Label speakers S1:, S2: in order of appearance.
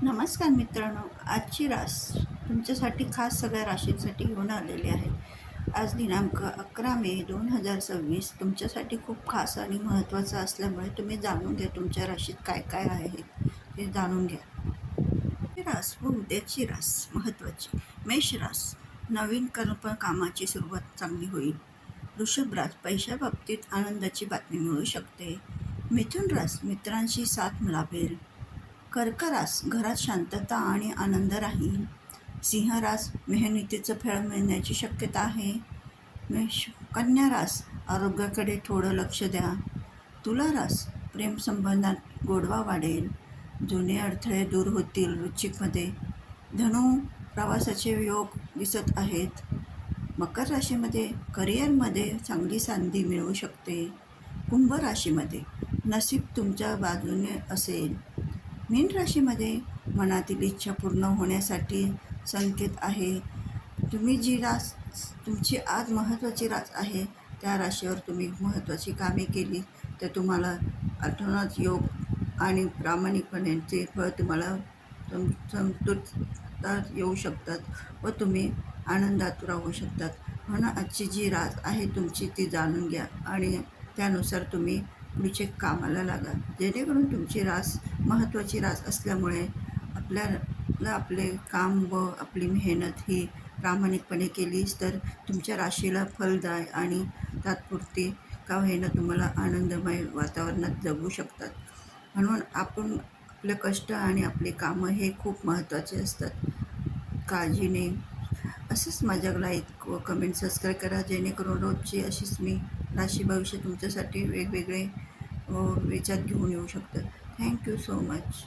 S1: नमस्कार मित्रांनो, आजची रास तुमच्यासाठी खास सगळ्या राशींसाठी घेऊन आलेली आहे. आज दिनांक 11 मे 2026 तुमच्यासाठी खूप खास आणि महत्त्वाचं असल्यामुळे तुम्ही जाणून घ्या तुमच्या राशीत काय काय आहे ते जाणून घ्या. रास व उद्याची रास महत्त्वाची. मेष रास, नवीन कामाची सुरुवात चांगली होईल. वृषभ रास, पैशाबाबतीत आनंदाची बातमी मिळू शकते. मिथुन रास, मित्रांशी साथ लाभेल. कर्क रास, घरात शांतता आणि आनंद राहील. सिंह रास, मेहनतीचं फळ मिळण्याची शक्यता आहे. कन्या रास, आरोग्याकडे थोडं लक्ष द्या. तुला रास, प्रेमसंबंधात गोडवा वाढेल. जुने अडथळे दूर होतील. वृश्चिकमध्ये धनु, प्रवासाचे योग दिसत आहेत. मकर राशीमध्ये करिअरमध्ये चांगली संधी मिळू शकते. कुंभ राशीमध्ये नसीब तुमच्या बाजूने असेल. मीन राशीमध्ये मनातील इच्छा पूर्ण होण्यासाठी संकेत आहे. तुमची आज महत्त्वाची रास आहे, त्या राशीवर तुम्ही महत्त्वाची कामे केली तर तुम्हाला अतोनात योग आणि प्रामाणिकपणाचे फळ तुम्हाला संतुष्टात येऊ शकतात व तुम्ही आनंदात राहू शकतात. म्हणून आजची जी रास आहे तुमची ती जाणून घ्या आणि त्यानुसार तुम्ही पुढचे कामाला लागा, जेणेकरून तुमची रास महत्त्वाची रास असल्यामुळे आपल्याला आपले काम व आपली मेहनत ही प्रामाणिकपणे केलीच तर तुमच्या राशीला फलदाय आणि तात्पुरती का होईना तुम्हाला आनंदमय वातावरणात जगू शकतात. म्हणून आपण आपलं कष्ट आणि आपली कामं हे खूप महत्त्वाचे असतात. काळजीने असंच माझ्या लाईक व कमेंट सबस्क्राईब करा, जेणेकरून रोजची अशीच मी राशी भविष्य तुमच्यासाठी वेगवेगळे विचार घेऊन येऊ शकतात. Thank you so much.